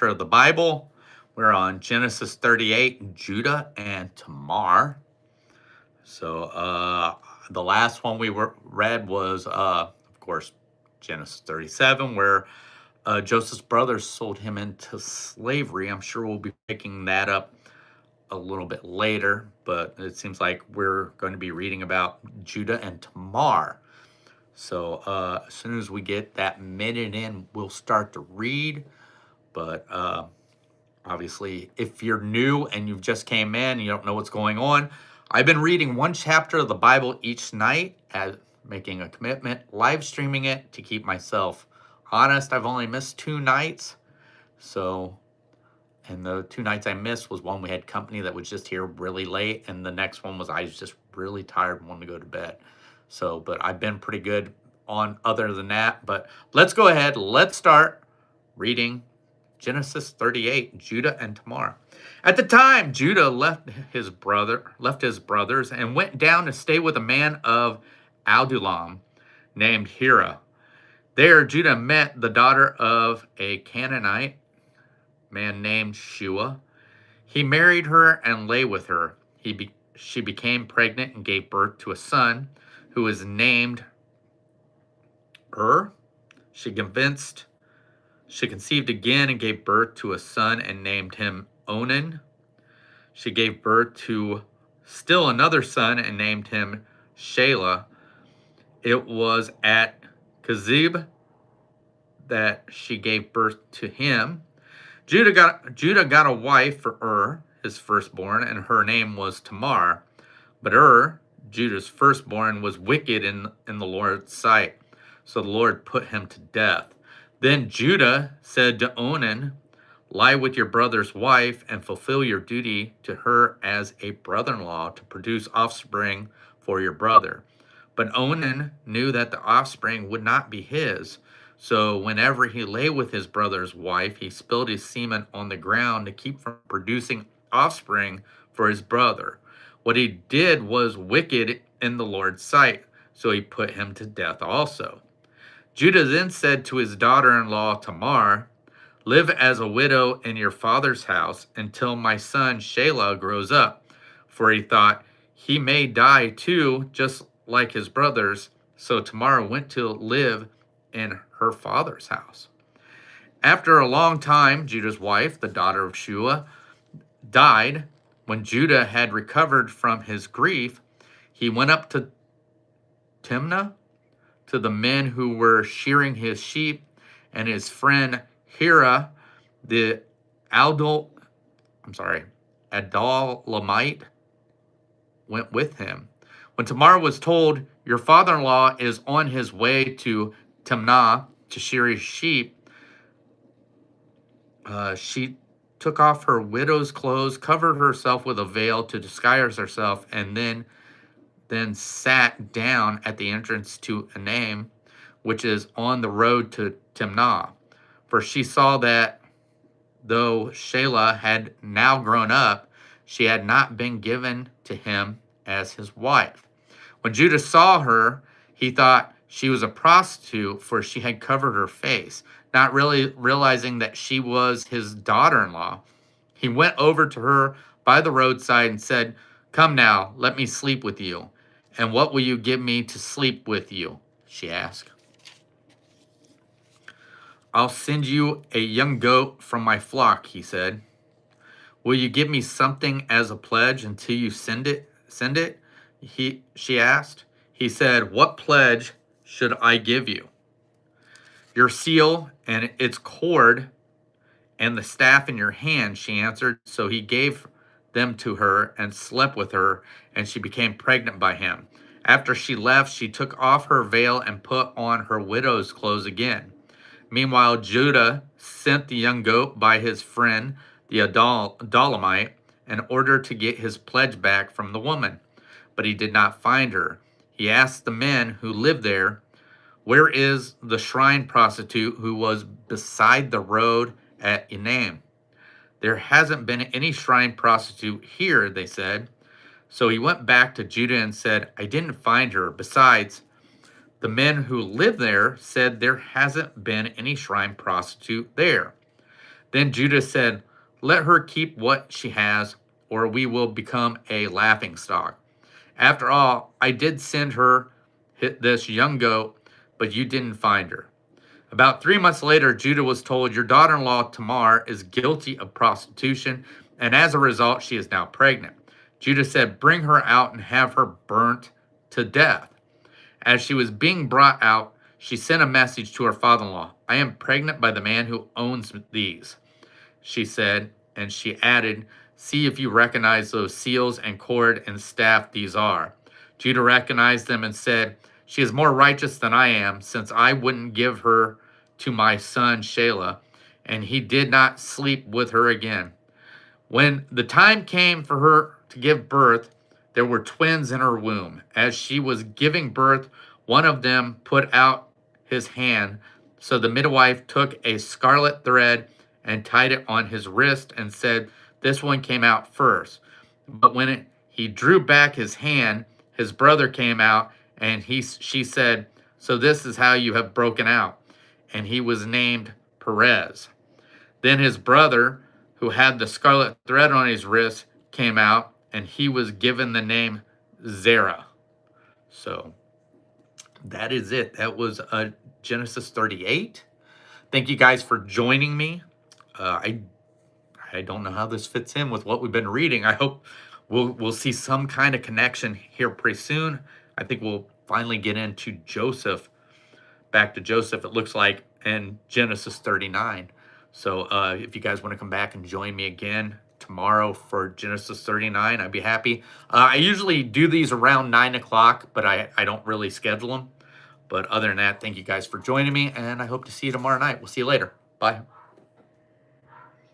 Of the Bible. We're on Genesis 38, Judah and Tamar. The last one read was, of course, Genesis 37, where Joseph's brothers sold him into slavery. I'm sure we'll be picking that up a little bit later, but it seems like we're going to be reading about Judah and Tamar. As soon as we get that minute in, we'll start to read. But obviously, if you're new and you've just came in, you don't know what's going on. I've been reading one chapter of the Bible each night, making a commitment, live streaming it to keep myself honest. I've only missed 2 nights. And the 2 nights I missed was one we had company that was just here really late, and the next one was I was just really tired and wanted to go to bed. But I've been pretty good on other than that. But let's go ahead. Let's start reading Genesis 38, Judah and Tamar. At the time, Judah left his brothers and went down to stay with a man of Adullam named Hira. There, Judah met the daughter of a Canaanite man named Shua. He married her and lay with her. She became pregnant and gave birth to a son who was named She conceived again and gave birth to a son and named him Onan. She gave birth to still another son and named him Shelah. It was at Kezib that she gave birth to him. Judah got a wife for his firstborn, and her name was Tamar. But Judah's firstborn, was wicked in the Lord's sight, so the Lord put him to death. Then Judah said to Onan, "Lie with your brother's wife and fulfill your duty to her as a brother-in-law to produce offspring for your brother." But Onan knew that the offspring would not be his. So whenever he lay with his brother's wife, he spilled his semen on the ground to keep from producing offspring for his brother. What he did was wicked in the Lord's sight, so he put him to death also. Judah then said to his daughter-in-law Tamar, "Live as a widow in your father's house until my son Shelah grows up." For he thought, he may die too, just like his brothers. So Tamar went to live in her father's house. After a long time, Judah's wife, the daughter of Shua, died. When Judah had recovered from his grief, he went up to Timnah to the men who were shearing his sheep, and his friend Hira, the Adullamite, went with him. When Tamar was told, "Your father-in-law is on his way to Timnah to shear his sheep," she took off her widow's clothes, covered herself with a veil to disguise herself, and then sat down at the entrance to Enaim, which is on the road to Timnah. For she saw that though Shelah had now grown up, she had not been given to him as his wife. When Judah saw her, he thought she was a prostitute, for she had covered her face, not really realizing that she was his daughter-in-law. He went over to her by the roadside and said, "Come now, let me sleep with you." "And what will you give me to sleep with you?" she asked. "I'll send you a young goat from my flock," he said. "Will you give me something as a pledge until you send it? She asked. He said, "What pledge should I give you?" "Your seal and its cord and the staff in your hand," she answered. So he gave them to her and slept with her, and she became pregnant by him. After she left, she took off her veil and put on her widow's clothes again. Meanwhile, Judah sent the young goat by his friend, the Adullamite, in order to get his pledge back from the woman. But he did not find her. He asked the men who lived there, "Where is the shrine prostitute who was beside the road at Enaim?" "There hasn't been any shrine prostitute here," they said. So he went back to Judah and said, "I didn't find her. Besides, the men who live there said there hasn't been any shrine prostitute there." Then Judah said, "Let her keep what she has, or we will become a laughingstock. After all, I did send her this young goat, but you didn't find her." About 3 months later, Judah was told, "Your daughter in law, Tamar, is guilty of prostitution, and as a result, she is now pregnant." Judah said, "Bring her out and have her burnt to death." As she was being brought out, she sent a message to her father in law. "I am pregnant by the man who owns these," she said, and she added, "See if you recognize those seals and cord and staff these are." Judah recognized them and said, "She is more righteous than I am, since I wouldn't give her to my son Shelah, and he did not sleep with her again." When the time came for her to give birth, there were twins in her womb. As she was giving birth, one of them put out his hand. So the midwife took a scarlet thread and tied it on his wrist and said, "This one came out first." But when he drew back his hand, his brother came out, and she said, "So this is how you have broken out." And he was named Perez. Then his brother, who had the scarlet thread on his wrist, came out, and he was given the name Zerah. So that is it. That was Genesis 38. Thank you guys for joining me. I don't know how this fits in with what we've been reading. I hope we'll see some kind of connection here pretty soon. I think we'll finally get into Joseph, back to Joseph, it looks like, in Genesis 39. So if you guys want to come back and join me again tomorrow for Genesis 39, I'd be happy. I usually do these around 9 o'clock, but I don't really schedule them. But other than that, thank you guys for joining me, and I hope to see you tomorrow night. We'll see you later. Bye.